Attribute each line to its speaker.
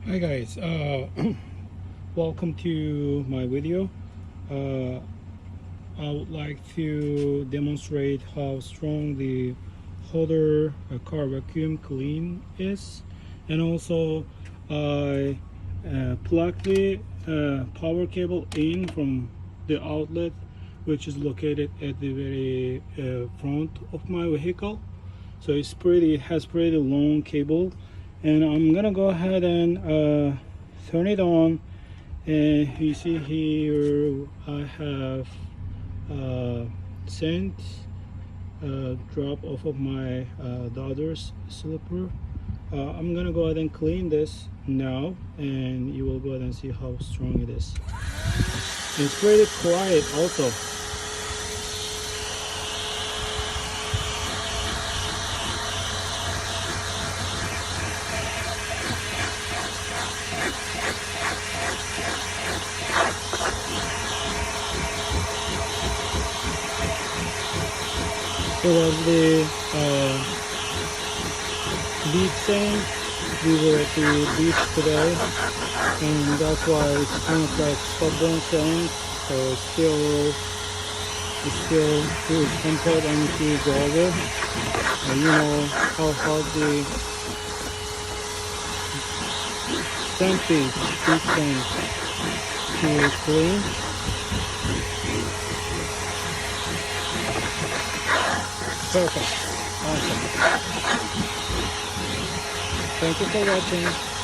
Speaker 1: Hi guys, welcome to my video. I would like to demonstrate how strong the HOTOR car vacuum clean is, and also I plug the power cable in from the outlet, which is located at the very front of my vehicle. So it has pretty long cable, and I'm gonna go ahead and turn it on. And you see here I have sent a drop off of my daughter's slipper. I'm gonna go ahead and clean this now, and you will go ahead and see how strong it is. It's pretty quiet also. It was the beach thing. We were at the beach today, and that's why it's kind of like stubborn sand. So it's still too comfort and to go over. And you know how hard the sand is, beach sand, to clean. Perfect. Awesome. Thank you for watching.